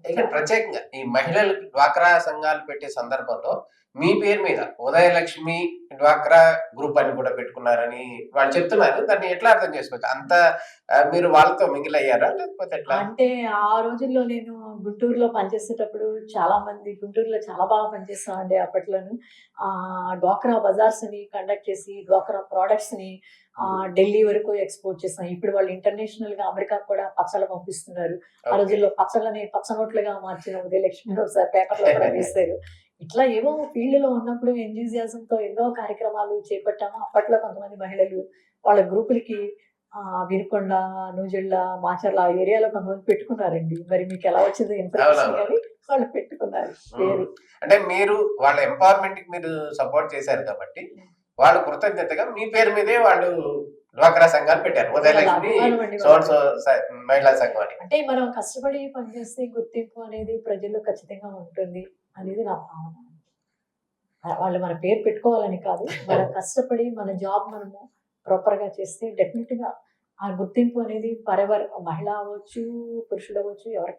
ఇక్కడ ప్రత్యేకంగా ఈ మహిళలు డ్వాక్రా సంఘాలు పెట్టే సందర్భంలో మీ పేరు మీద ఉదయలక్ష్మి డ్వాక్రా గ్రూప్ అని కూడా పెట్టుకున్నారని వాళ్ళు చెప్తున్నారు. దాన్ని ఎట్లా అర్థం చేసుకోవచ్చు? అంత మీరు వాళ్ళతో మింగిల్ అయ్యారా? లేకపోతే ఎట్లా? అంటే ఆ రోజుల్లో నేను గుంటూరులో పనిచేసేటప్పుడు చాలా మంది గుంటూరులో చాలా బాగా పనిచేస్తామండి అప్పట్లోను. డ్వాక్రా బజార్స్‌ని కండక్ట్ చేసి డ్వాక్రా ప్రొడక్ట్స్‌ని ఢిల్లీ వరకు ఎక్స్‌పోర్ట్ చేసాం. ఇప్పుడు వాళ్ళు ఇంటర్నేషనల్‌గా అమెరికాకి కూడా పచ్చళ్ళు పంపిస్తున్నారు. ఆ ఓకే. రోజుల్లో పచ్చళ్ళని పచ్చ నోట్లుగా మార్చిన ఉదయలక్ష్మి ఒకసారి పేపర్‌లో కూడా వేశారు. ఇట్లా ఏవో ఫీల్డ్‌లో ఉన్నప్పుడు ఎంథూసియాజంతో ఎన్నో కార్యక్రమాలు చేపట్టాము. అప్పట్లో కొంతమంది మహిళలు వాళ్ళ గ్రూపులకి వినుకొండ, నూజిళ్ళ, మాచర్ల ఆ ఏరియాలో కొంతమంది పెట్టుకున్నారండి. మరి మీకెలా వచ్చిందో ఇన్ఫర్మేషన్ అవునవును. గాని వాళ్ళు పెట్టుకున్నారు పేరు. అంటే మీరు వాళ్ళ ఎంపవర్‌మెంట్‌కి మీరు సపోర్ట్ చేశారు కాబట్టి, వాళ్ళు కృతజ్ఞతగా మీ పేరు మీదే వాళ్ళు డ్వాక్రా సంఘాలు పెట్టారు. అది వాళ్ళ ఉదయలక్ష్మి అభిమానం అండి సో అండ్ వాళ్ళకి. సో మహిళా సంఘం అని. అంటే మనం కష్టపడి పనిచేస్తే గుర్తింపు అనేది ప్రజల్లో ఖచ్చితంగా ఉంటుంది అనేది నా భావన. వాళ్ళు మన పేరు పెట్టుకోవాలని కాదు. మనం కష్టపడి మన జాబ్ మనము ప్రాపర్‌గా చేస్తే డెఫినిట్‌గా ఆ గుర్తింపు అనేది ఫరెవర్ మహిళ అవ్వచ్చు, పురుషుడవ్వచ్చు ఎవరికైనా